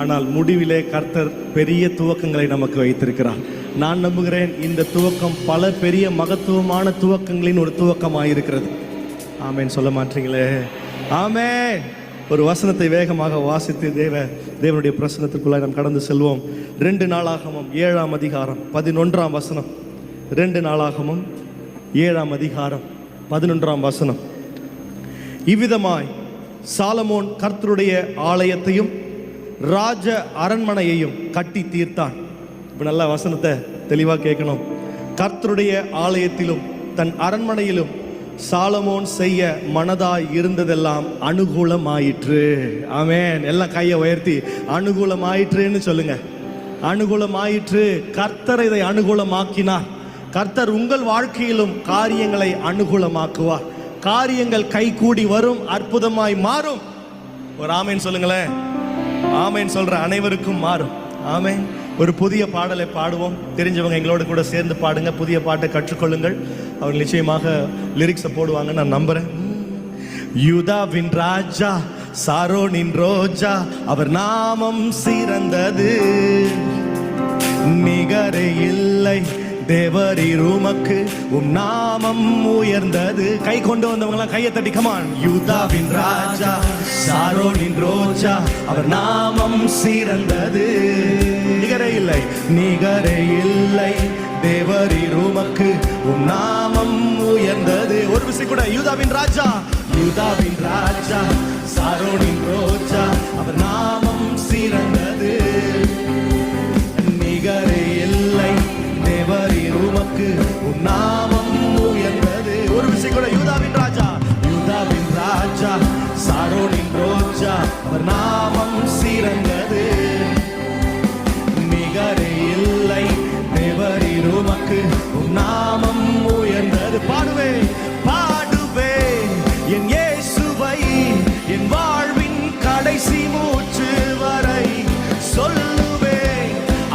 ஆனால் முடிவிலே கர்த்தர் பெரிய துவக்கங்களை நமக்கு வைத்திருக்கிறார். நான் நம்புகிறேன் இந்த துவக்கம் பல பெரிய மகத்துவமான துவக்கங்களின் ஒரு துவக்கமாயிருக்கிறது. ஆமேன் சொல்ல மாட்டீங்களே? ஆமென். ஒரு வசனத்தை வேகமாக வாசித்து தேவனுடைய பிரசனத்திற்குள்ளாய் நாம் கடந்து செல்வோம். 2 நாளாகமம் 7ஆம் அதிகாரம் 11ஆம் வசனம். 2 நாளாகமம் 7ஆம் அதிகாரம் 11ஆம் வசனம். இவ்விதமாய் சாலமோன் கர்த்தருடைய ஆலயத்தையும் ராஜ அரண்மனையையும் கட்டி தீர்த்தான். இப்போ நல்ல வசனத்தை தெளிவாக கேட்கணும். கர்த்தருடைய ஆலயத்திலும் தன் அரண்மனையிலும் சாலமோன் செய்ய மனதாய் இருந்ததெல்லாம் அனுகூலமாயிற்று. ஆமென். எல்லாம் கையை உயர்த்தி அனுகூலமாயிற்றுன்னு சொல்லுங்க. அனுகூலமாயிற்று. கர்த்தர் இதை அனுகூலமாக்கினார். கர்த்தர் உங்கள் வாழ்க்கையிலும் காரியங்களை அனுகூலமாக்குவார். காரியங்கள் கைகூடி வரும், அற்புதமாய் மாறும். ஒரு ஆமேன் சொல்லுங்களேன். ஆமேன் சொல்ற அனைவருக்கும் மாறும். ஆமேன். ஒரு புதிய பாடலை பாடுவோம். தெரிஞ்சவங்க எங்களோட கூட சேர்ந்து பாடுங்க. புதிய பாட்டை கற்றுக்கொள்ளுங்கள். அவர் நிச்சயமாக லிரிக்ஸை போடுவாங்க நான் நம்புறேன். யூதாவின் ராஜா, சாரோனின் ரோஜா, அவர் நாமம் சிறந்தது, நிகரே இல்லை தேவரீர் உமக்கு, நாமம் உயர்ந்தது. கை கொண்டு வந்தவங்களாம் கையை தட்டி கமான். யூதாவின் ராஜா, சாரோனின் ரோஜா, அவர் நாமம் சிறந்தது, நிகரே இல்லை, நிகரே இல்லை தேவரீர் உமக்கு, நாமம் உயர்ந்தது. ஒரு விசை கூட. யூதாவின் ராஜா, யூதாவின் ராஜா, சாரோனின் ரோஜா, அவர் நாமம் சிறந்தது, நிகரே இல்லை தேவரீர் உமக்கு, நாமம் உயர்ந்தது. ஒரு விசை கூட. யூதாவின் ராஜா, யூதாவின் ராஜா, சாரோனின் ரோஜா, அவர் நாமம் சிறந்தது, நிகரே இல்லை தேவரீர் உமக்கு, நாமம் உயர்ந்தது. பாடுவே பாடுவே என் இயேசுவை, என் வாழ்வின் கடைசி மூச்சு வரை சொல்லுவே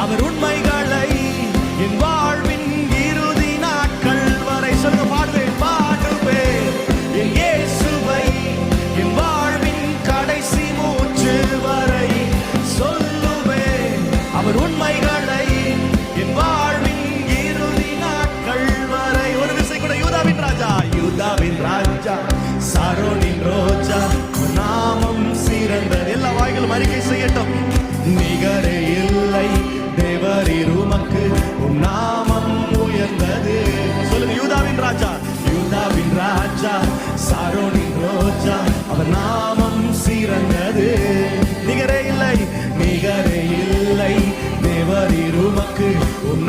அவர் உண்மைகளை, என் வாழ்வின் இறுதி நாட்கள் வரை சொல்ல. பாடுவே பாடுவே என் இயேசுவை, என் வாழ்வின் கடைசி மூச்சு வரை சொல்லுவே அவர் உண்மைகளை, என் வாழ்வின் இறுதி நாட்கள் வரை. ஒரு விசை கூட. யூதாவின் ராஜா, யூதாவின் ராஜா, சாரோனின் ரோஜா, நாமம் சிறந்தது. எல்லா வாய்களும் அறிக்கை செய்யட்டும். நிகரே இல்லை தேவரீர் உமக்கு, நாமம் உயர்ந்தது. சொல்லுங்க. யூதாவின் ராஜா, யூதாவின் ராஜா, சாரோனின் ரோஜா, அவர் நாமம் சிறந்தது, நிகரே இல்லை, நிகரே இல்லை தேவரீர் உமக்கு,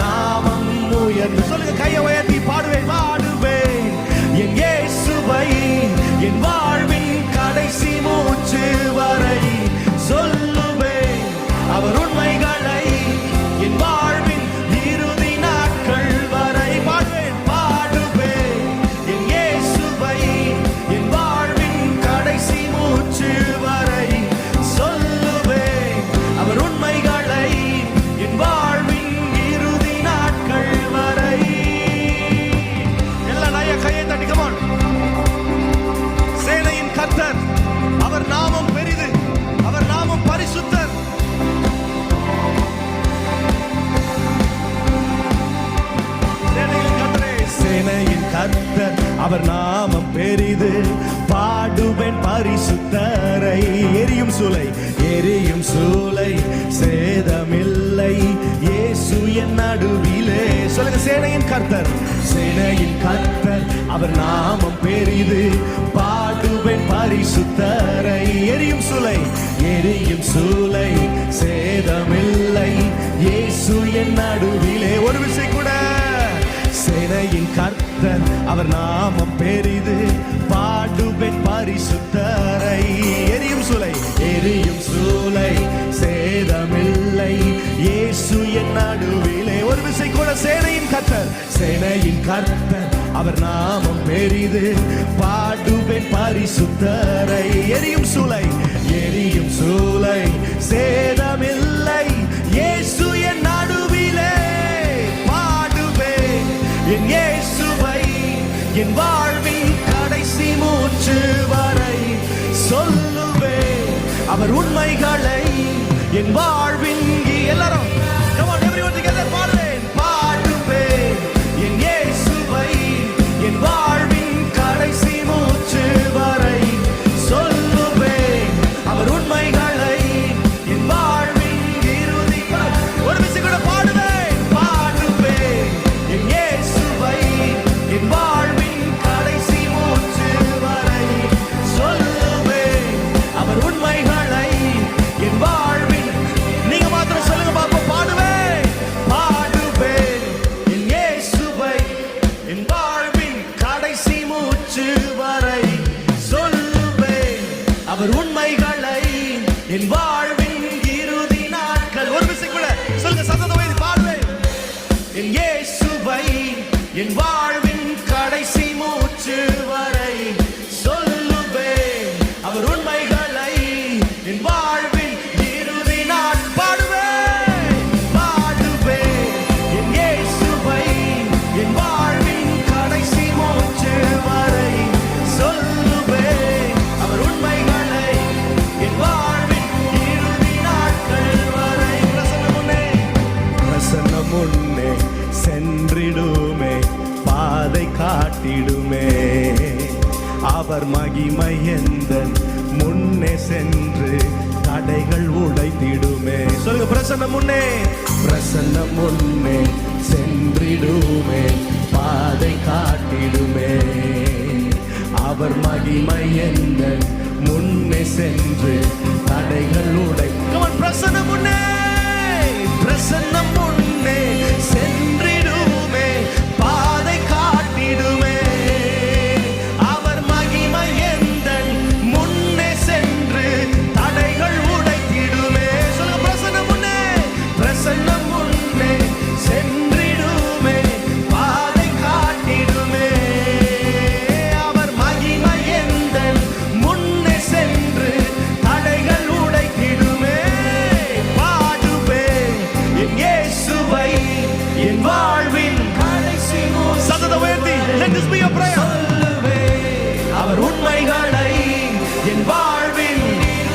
நாமம் உயர்ந்தது. சொல்லுங்க. கையை உயர்த்தி பாடுவேன் பாடுவேன் என் இயேசுவை, என் வாழ்வின் கடைசி மூச்சு வரை சொல்லுவேன் அவர் உண்மைகளை, என் வாழ்வின் இறுதி நாட்கள் வரை. பாடுவேன் பாடுவேன் என் இயேசுவை, என் வாழ்வின் கடைசி மூச்சு வரை சொல்லுவேன் அவர் உண்மைகளை, என் வாழ்வின் இறுதி நாட்கள் வரை. எல்லா நாய கையை தட்டி கமான். சேனையின் கர்த்தர், அவர் நாமம் பெரிது, அவர் நாமம் பரிசுத்தர். சேனையின் கர்த்தர், அவர் நாமம் பெரிது, பாடுவேன் பரிசுத்தரை. எரியும் சூளை, எரியும் சூளை, சேதமில்லை இயேசு என் நடுவிலே. சொல்லுங்க. சேனையின் கர்த்தர், சேனையின் கர்த்தர், அவர் நாமம் பெரிது, பாடுவேன் பரிசுத்தரை. எரியும் சூளை, எரியும் சூளை, சேதமில்லை இயேசு என் நடுவிலே. ஒரு விசை கூட. சேனையின் கர்த்தர், அவர் நாமம் பெரிது, பாடுவேன் பரிசுத்தரை. எரியும் சூளை, எரியும் சூளை, சேதமில்லை இயேசு என் நடுவிலே. ஒரு விசை கூட. சேனையின் கர்த்தர், சேனையின் கர்த்தர், அவர் நாமம் பெரிது, பாடுவேன் பரிசுத்தரை. எரியும் சூளை, எரியும் சூளை, சேதமில்லை இயேசு என் நடுவிலே. பாடுவேன் என் இயேசுவை, என் வாழ்வின் கடைசி மூச்சு வரை சொல்லுவேன் அவர் உண்மைகளை, என் வாழ்வின் எல்லாரும் come on everyone together பாடுவேன் பாடுவேன் என் இயேசுவை என் வாழ்வின் கடைசி மூச்சு வரை சொல்லுவேன் அவர் உண்மைகளை என் வாழ்வின் இறுதி ஒரு விசை கூட பாடுவேன் பாடுவேன் என் இயேசுவை என் வாழ்வின் கடைசி மூச்சு வரை சொல்லுவேன் அவர் உண்மைகளை என் வாழ்வின் நீங்க மாத்திரம் சொல்லுங்க பாப்போம் பாடுவேன் பாடுவேன் என் இயேசுவை என் வாழ்வின் கடைசி மூச்சு வரை சொல்லுவேன் அவர் உண்மைகளை என் வாழ்வின் இறுதி நாட்கள் ஒரு விசைக்குள்ள சொல்லுங்க சத்தத்தை வைத்து பாடுவேன் என் இயேசுவை என் வாழ்வின் கடைசி மூச்சு வரை சொல்லுவேன் அவர் உண்மைகளை என் வாழ்வின் இறுதி நாள் பாடுவேன் பாடுவேன் என் இயேசுவை என் வாழ்வின் கடைசி மூச்சு வரை சொல்லுவேன் அவர் உண்மைகளை என் வாழ்வின் இறுதி நாட்கள் வரை பிரசன்னம் முன்னே சென்றிடுமே பாதை காட்டிடுமே அவர் மகிமை எந்தன் முன்னே சென்று தடைகள் உடைத்திடுமே சொல்லுங்க பிரசன்னம் முன்னே சென்றிடுமே பாதை காட்டிடுமே அவர் மகிமை எந்தன் முன்னே சென்று தடைகள் உடை பிரசன்னம் முன்னே சென்றிடுமே பாதை காட்டிடுமே அவர் மகிமை எந்தன் முன்னே சென்று தடைகள் உடைத்திடுமே சொல்லுங்க பிரசன்னம் முன்னே சென்றிடுமே பாதை காட்டிடுமே அவர் மகிமை எந்தன் முன்னே சென்று தடைகள் உடைத்திடுமே பாடுவேன் என் இயேசுவை என் வாழ்வின் கடைசி சத்தத்தை உயர்த்தி let this be your prayer சொல்லுவேன் அவர் உண்மைகளை என் வாழ்வின்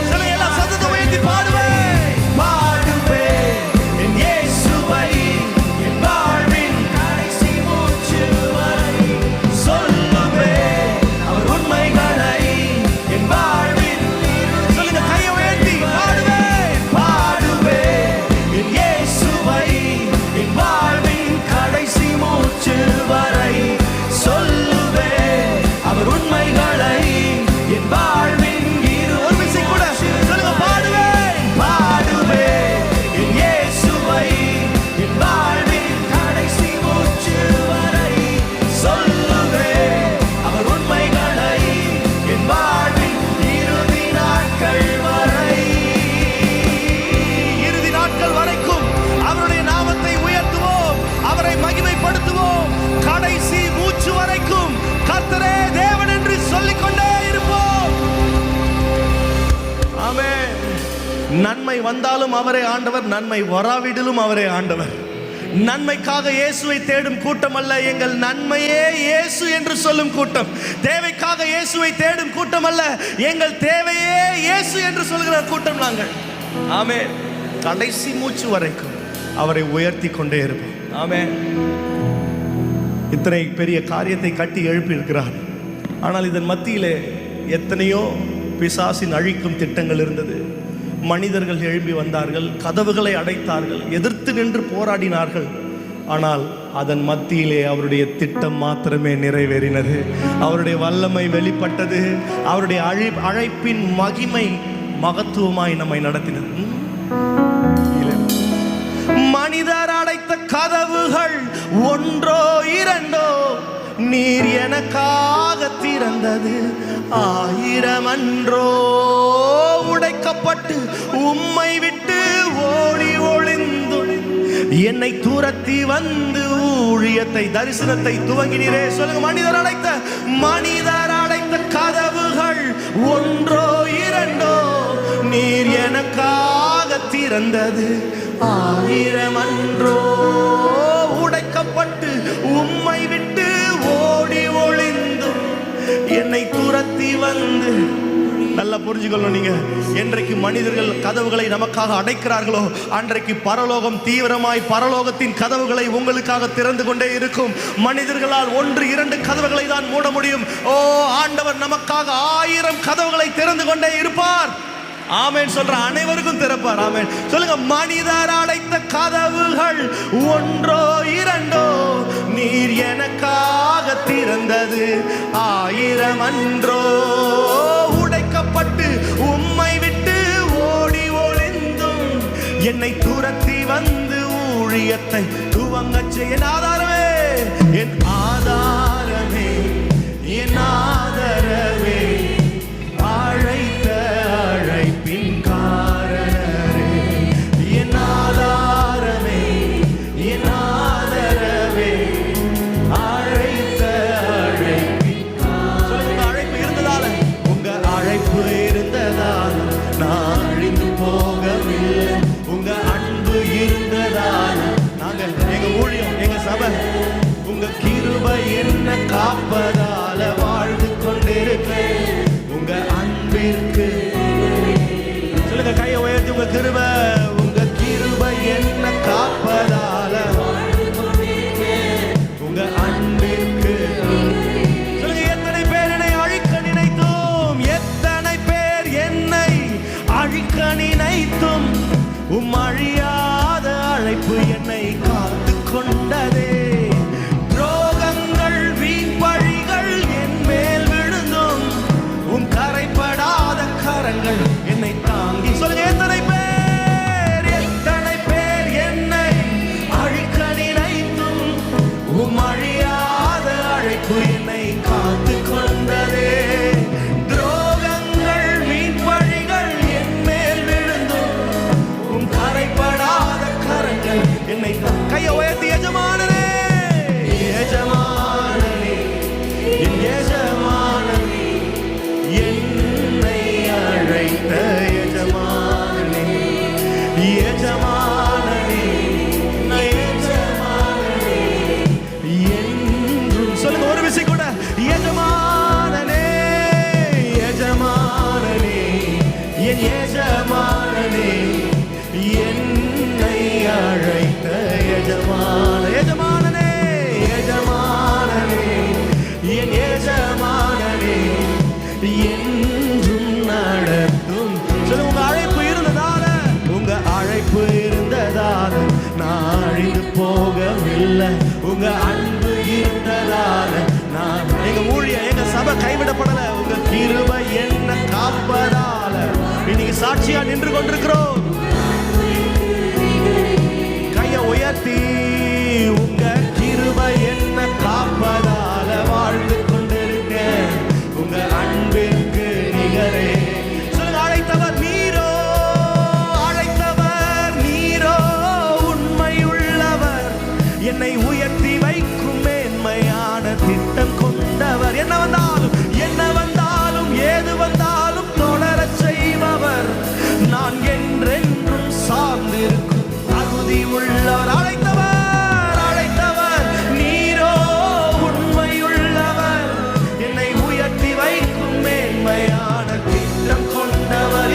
சொல்லுங்க எல்லாம் சத்தத்தை உயர்த்தி பாடுவேன் பாடுவேன் என் இயேசுவை என் வாழ்வின் கடைசி மூச்சு வரை சொல்லுவேன் அவர் உண்மைகளை என் வாழ்வின் சொல்லுங்க கையை உயர்த்தி பாடுவேன் என் இயேசுவை என் வாழ்வின் கடைசி மூச்சு வரை சொல்லுவேன் அவர் உண்மைகளை என் வாழ்வின் ஒரு விசை கூட சொல்லுங்க பாடுவேன் என் இயேசுவை என் வாழ்வின் கடைசி மூச்சு வரை சொல்லுவேன் அவர் உண்மைகளை என் வாழ்வின் இறுதி நாட்கள் வரைக்கும் அவருடைய நாமத்தை உயர்த்துவோம் அவரை மகிமைப்படுத்துவோம் கடைசி மூச்சு வரைக்கும் கர்த்தரே தேவன் என்று சொல்லிக்கொண்டே இருப்போம் ஆமென் நன்மை வந்தாலும் அவரே ஆண்டவர் நன்மை வராவிடிலும் அவரே ஆண்டவர் நன்மைக்காக இயேசுவை தேடும் கூட்டம் அல்ல எங்கள் நன்மையே இயேசு என்று சொல்லும் கூட்டம் தேவைக்காக இயேசுவை தேடும் கூட்டம் அல்ல எங்கள் தேவையே இயேசு என்று சொல்கிற கூட்டம் நாங்கள் ஆமென் கடைசி மூச்சு வரைக்கும் அவரை உயர்த்தி கொண்டே இருப்போம் ஆமென் இத்தனை பெரிய காரியத்தை கட்டி எழுப்பி இருக்கிறார் ஆனால் இதன் மத்தியிலே எத்தனையோ பிசாசின் அழிக்கும் திட்டங்கள் இருந்தது மனிதர்கள் எழும்பி வந்தார்கள் கதவுகளை அடைத்தார்கள் எதிர்த்து நின்று போராடினார்கள் ஆனால் அதன் மத்தியிலே அவருடைய திட்டம் மாத்திரமே நிறைவேறினது அவருடைய வல்லமை வெளிப்பட்டது அவருடைய அழைப்பின் மகிமை மகத்துவமாய் நம்மை நடத்தினது மனிதர் அடைத்த கதவுகள் ஒன்றோ இரண்டோ நீர் எனக்காக திறந்தது 1000 அன்றோ உடைக்கப்பட்டு உம்மை விட்டு ஓடி ஒளிந்து என்னை துரத்தி வந்து ஊழியத்தை தரிசனத்தை துவங்கினீரே சொல்லுங்க மனிதர் அடைத்த கதவுகள் ஒன்றோ இரண்டோ நீர் எனக்காக திறந்தது 1000 அன்றோ உடைக்கப்பட்டு உம்மை விட்டு ஓடி ஒளிந்து என்னை துரத்தி வந்து நல்லா புரிஞ்சுக்கணும். நீங்க என்றைக்கு மனிதர்கள் கதவுகளை நமக்காக அடைக்கிறார்களோ அன்றைக்கு பரலோகம் தீவிரமாய் பரலோகத்தின் கதவுகளை உங்களுக்காக திறந்து கொண்டே இருக்கும். மனிதர்களால் 1-2 கதவுகளை தான் மூட முடியும். ஓ, ஆண்டவர் நமக்காக 1000 கதவுகளை திறந்து கொண்டே இருப்பார். ஆமென் சொல்ற அனைவருக்கும் திறப்பார். ஆமென் சொல்லுங்க. மனிதர் அடைத்த கதவுகள் 1-2 நீர் எனக்காக திறந்தது 1000 அன்றோ. உடைக்கப்பட்டு உம்மை விட்டு ஓடி ஒளிந்தும் என்னை துரத்தி வந்து ஊழியத்தை துவங்கச் செய்ய என் ஆதாரமே, என் ஆதாரமே, என் ஆதரவே, அழைத்த அழைப்பின் காரணரே, என் ஆதாரமே, என் ஆதரவே, அழைத்த அழைப்பின். சொல்லுங்க, அழைப்பு இருந்ததால, உங்க அழைப்பு இருந்ததால நான் அழிந்து போகவில்லை. உங்க அன்பு இருந்ததால நாங்க எங்க ஊழியம் எங்க சபை உங்க கிருபை என்ன காப்பதால வாழ்ந்து கொண்டிருக்கேன். உங்க அன்பிற்கு சொல்லுங்க, கையை உயர்த்தி உங்க கிருபை, உங்க கிருபை என்ன காப்பதால உங்க அன்பிற்கு. சொல்லுங்க, எத்தனை பேர் என்னை அழிக்க நினைத்தும், எத்தனை பேர் என்னை அழிக்க நினைத்தும் அழியாத அழைப்பு என்னை காத்து கொண்டதே. துரோகங்கள் வீண்பழிகள் என் மேல் விழுந்தும் உன் கரைப்படாத கரங்கள் என்னை தாங்கி. சொல்லுங்க, எத்தனை பேர் என்னை அழிக்க நினைத்தும் அழியாத அழைப்பு என்னை காத்து கொண்டதே. கையை உயர்த்தி எஜமானனே, எஜமானனே, என் எஜமானனே, என்னை அழைத்த எஜமானனே, எஜமானனே, எஜமானனே என்றும். சொல்லுங்க ஒரு விஷயம் கூட, எஜமானனே, எஜமானனே, என் எஜமானனே, என்னை அழைத்த எஜமான, எஜமானனே, எஜமானனே, என் எஜமானனே, என்றும் நடத்தும். சொல்லுங்க, உங்க அழைப்பு இருந்ததால, உங்க அழைப்பு இருந்ததால நான் அழிந்து போகவில்லை. உங்க அன்பு இருந்ததால நான் எங்க ஊழிய எங்க சபை கைவிடப்படல. உங்க கிருபை என்ன காப்பதால இன்னைக்கு சாட்சியா நின்று கொண்டிருக்கிறோம். உயர்த்தி உங்க கிருபை என்ன காப்பதால வாழ்ந்து கொண்டிருக்க. உங்க அன்பிற்கு நிகரே. சொல்லுங்க, அழைத்தவர் நீரோ, அழைத்தவர் நீரோ, உண்மையுள்ளவர், என்னை உயர்த்தி வைக்கும் மேன்மையான திட்டம் கொண்டவர். என்ன வந்தாலும் ஏது வந்தாலும் தொடரச் செய்பவர், நான் என்றென்றும் சார்ந்திருக்கும் உள்ளவர். அழைத்தவர் நீரோ, உண்மையுள்ளவர், என்னை உயர்த்தி வைக்கும் மேன்மையான திட்டம் கொண்டவர்.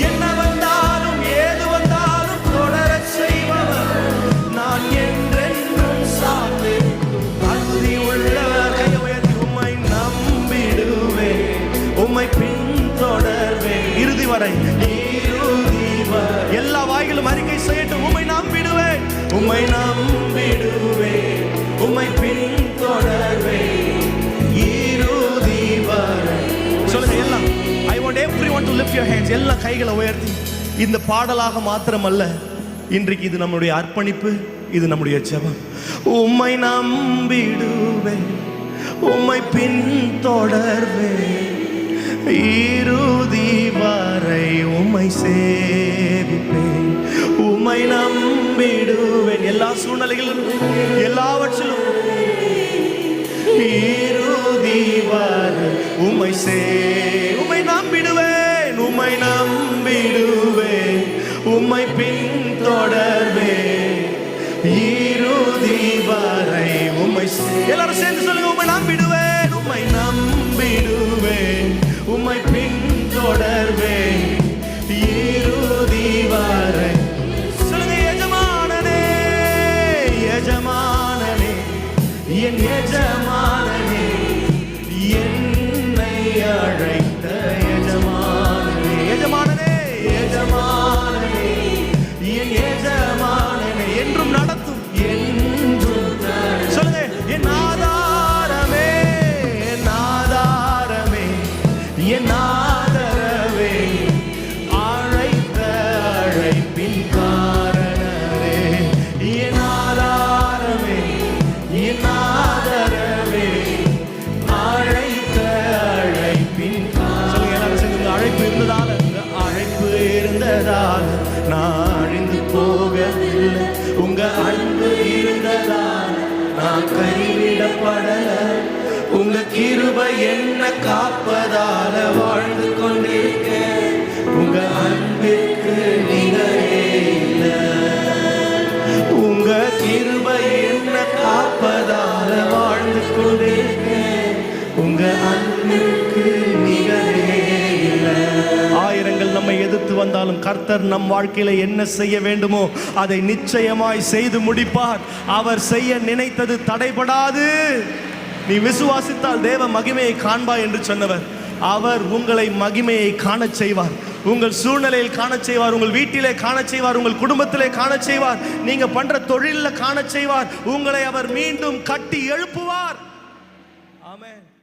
என்ன வந்தாலும் ஏது வந்தாலும் தொடரச் செய்பவர், நான் என்றென்றும் சார்ந்து தகுதி உள்ளவர். கையை உயர்த்தி உம்மை நம்பிடுவேன், உம்மை பின்தொடர்வேன் இறுதி வரை. எல்லா வாய்களும் அறிக்கை செய்யட்டும். உம்மை நம்பிடுவேன், உம்மை நம்பிடுவேன், உம்மை பின்தொடர்வேன் இறுதி வரை. சொல்லுங்க எல்லாம். I want everyone to lift your hands. எல்லா கைகளை உயர்த்தி. இந்த பாடலாக மாத்திரமல்ல, இன்றைக்கு இது நம்முடைய அர்ப்பணிப்பு, இது நம்முடைய ஜெபம். உம்மை நம்பிடுவேன், உம்மை பின்தொடர்வேன் இறுதி வரை, உம்மை சேவிப்பேன், உம்மை நம்பிடுவேன். எல்லா சூழ்நிலைகளிலும் எல்லாவற்றிலும் இறுதி வரை உம்மை உம்மை நம்பிடுவேன், உம்மை நம்பிடுவேன், உம்மை பின்தொடர்வேன் இறுதி வரை, உம்மை. எல்லாரும் சேர்ந்து சொல்லுங்க, உம்மை நம்பிடுவேன், உம்மை நம்பிடுவேன், உம்மை பின் நான் அழிந்து போகவில்லை. உங்க அன்பு இருந்ததால் நான் கைவிடப்படல. உங்க கிருபை என்ன காப்பதால வாழ்ந்து கொண்டிருக்கேன். உங்க அன்பிற்கு நிகரே இல்லை. உங்க கிருபை என்ன காப்பதால வாழ்ந்து கொண்டிருக்கேன். உங்க அன்பிற்கு நிகரே இல்லை. ஆயிரங்கள் நம்மை எதிர்த்து வந்தாலும் கர்த்தர் நம் வாழ்க்கையில என்ன செய்ய வேண்டுமோ அதை நிச்சயமாய் செய்து முடிப்பார். அவர் செய்ய நினைத்தது தடைபடாது. நீ விசுவாசித்தால் தேவ மகிமையை காண்பாய் என்று சொன்னவர். அவர் உங்களை மகிமையை காணச் செய்வார். உங்கள் சூழ்நிலையில் காணச் செய்வார். உங்கள் வீட்டிலே காணச் செய்வார். உங்கள் குடும்பத்திலே காணச் செய்வார். நீங்க பண்ற தொழிலில் காணச் செய்வார். உங்களை அவர் மீண்டும் கட்டி எழுப்புவார். ஆமென்.